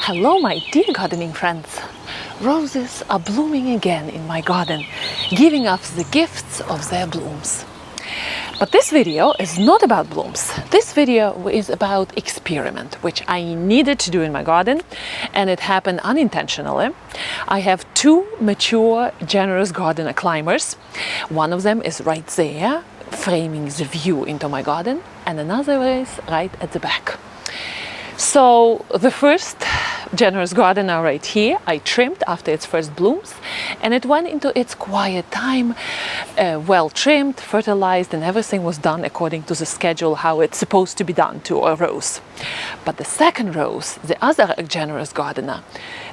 Hello my dear gardening friends! Roses are blooming again in my garden, giving us the gifts of their blooms. But this video is not about blooms. This video is about experiment, which I needed to do in my garden, and it happened unintentionally. I have two mature, generous gardener climbers. One of them is right there, framing the view into my garden, and another is right at the back. So the first generous gardener right here, I trimmed after its first blooms, and it went into its quiet time, well trimmed, fertilized, and everything was done according to the schedule how it's supposed to be done to a rose. But the second rose, the other generous gardener,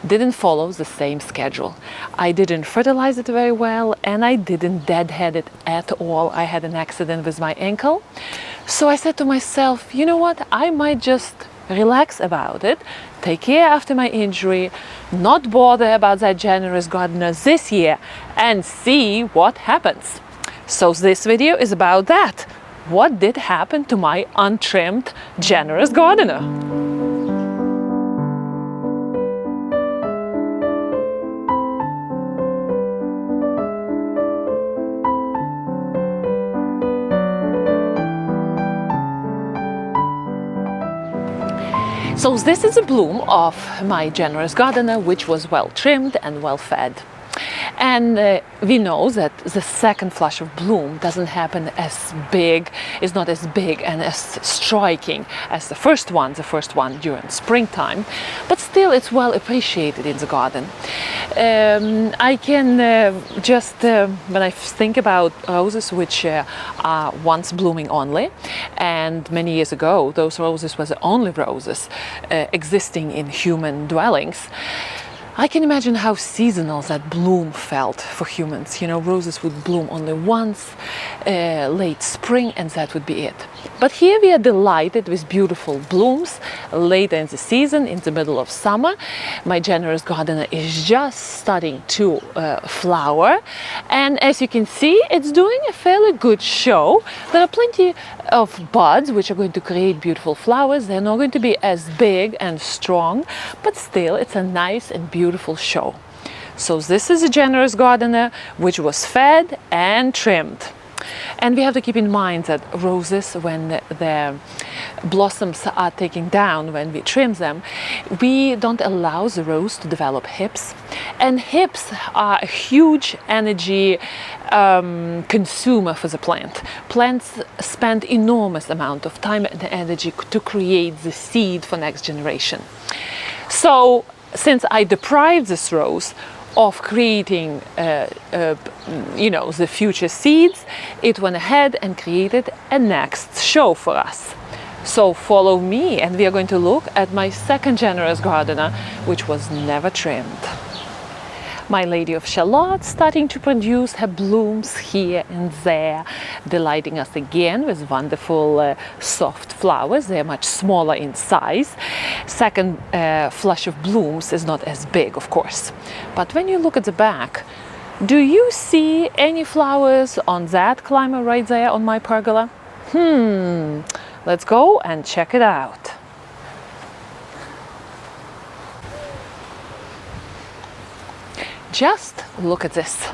didn't follow the same schedule. I didn't fertilize it very well, and I didn't deadhead it at all. I had an accident with my ankle. So I said to myself, you know what, I might just relax about it, take care after my injury, not bother about that generous gardener this year, and see what happens. So this video is about that. What did happen to my untrimmed generous gardener? So this is a bloom of my generous gardener, which was well trimmed and well fed. And we know that the second flush of bloom doesn't happen as big, is not as big and as striking as the first one during springtime, but still it's well appreciated in the garden. I can when I think about roses which are once blooming only, and many years ago those roses were the only roses existing in human dwellings, I can imagine how seasonal that bloom felt for humans. You know, roses would bloom only once, late spring, and that would be it. But here we are delighted with beautiful blooms later in the season, in the middle of summer. My generous gardener is just starting to flower, and as you can see, it's doing a fairly good show. There are plenty of buds which are going to create beautiful flowers. They're not going to be as big and strong, but still it's a nice and beautiful show. So this is a generous gardener which was fed and trimmed. And we have to keep in mind that roses, when their blossoms are taken down, when we trim them, we don't allow the rose to develop hips. And hips are a huge energy consumer for the plant. Plants spend enormous amount of time and energy to create the seed for next generation. So since I deprived this rose of creating the future seeds, it went ahead and created a next show for us. So follow me, and we are going to look at my second generous gardener, which was never trimmed. My Lady of Shalott starting to produce her blooms here and there, delighting us again with wonderful soft flowers. They're much smaller in size. Second flush of blooms is not as big, of course. But when you look at the back, do you see any flowers on that climber right there on my pergola? Let's go and check it out. Just look at this.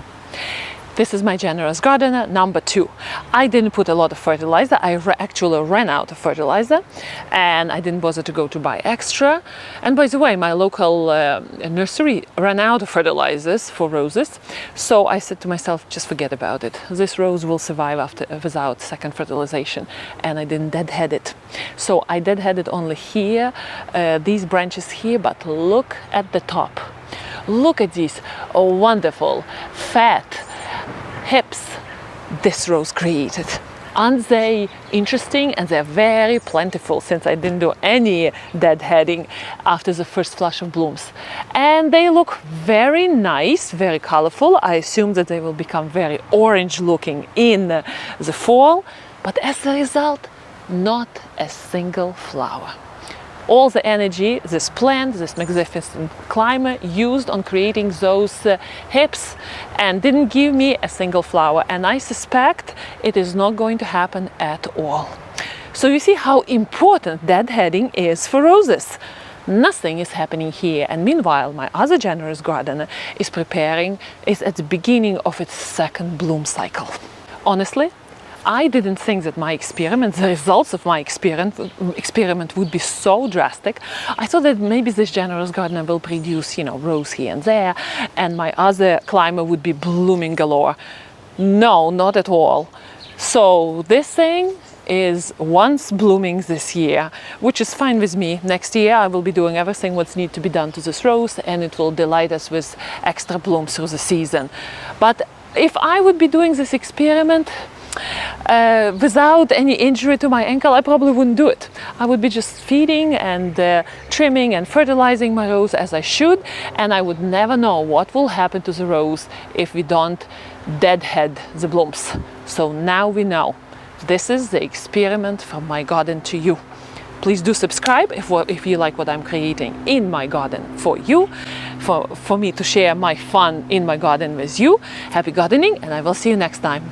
This is my generous gardener number 2. I didn't put a lot of fertilizer. I actually ran out of fertilizer, and I didn't bother to go to buy extra. And by the way, my local nursery ran out of fertilizers for roses. So I said to myself, just forget about it. This rose will survive without second fertilization. And I didn't deadhead it. So I deadheaded only here, these branches here, but look at the top. Look at these wonderful, fat hips this rose created. Aren't they interesting? And they're very plentiful, since I didn't do any deadheading after the first flush of blooms. And they look very nice, very colorful. I assume that they will become very orange looking in the fall, but as a result, not a single flower. All the energy this plant, this magnificent climber, used on creating those hips, and didn't give me a single flower, and I suspect it is not going to happen at all. So you see how important deadheading is for roses. Nothing is happening here, and meanwhile my other generous gardener is at the beginning of its second bloom cycle. Honestly, I didn't think that the results of my experiment would be so drastic. I thought that maybe this generous gardener will produce, rose here and there, and my other climber would be blooming galore. No, not at all. So this thing is once blooming this year, which is fine with me. Next year I will be doing everything what's need to be done to this rose, and it will delight us with extra bloom through the season. But if I would be doing this experiment without any injury to my ankle, I probably wouldn't do it. I would be just feeding and trimming and fertilizing my rose as I should, and I would never know what will happen to the rose if we don't deadhead the blooms. So now we know. This is the experiment from my garden to you. Please do subscribe if you like what I'm creating in my garden for you, for me to share my fun in my garden with you. Happy gardening, and I will see you next time.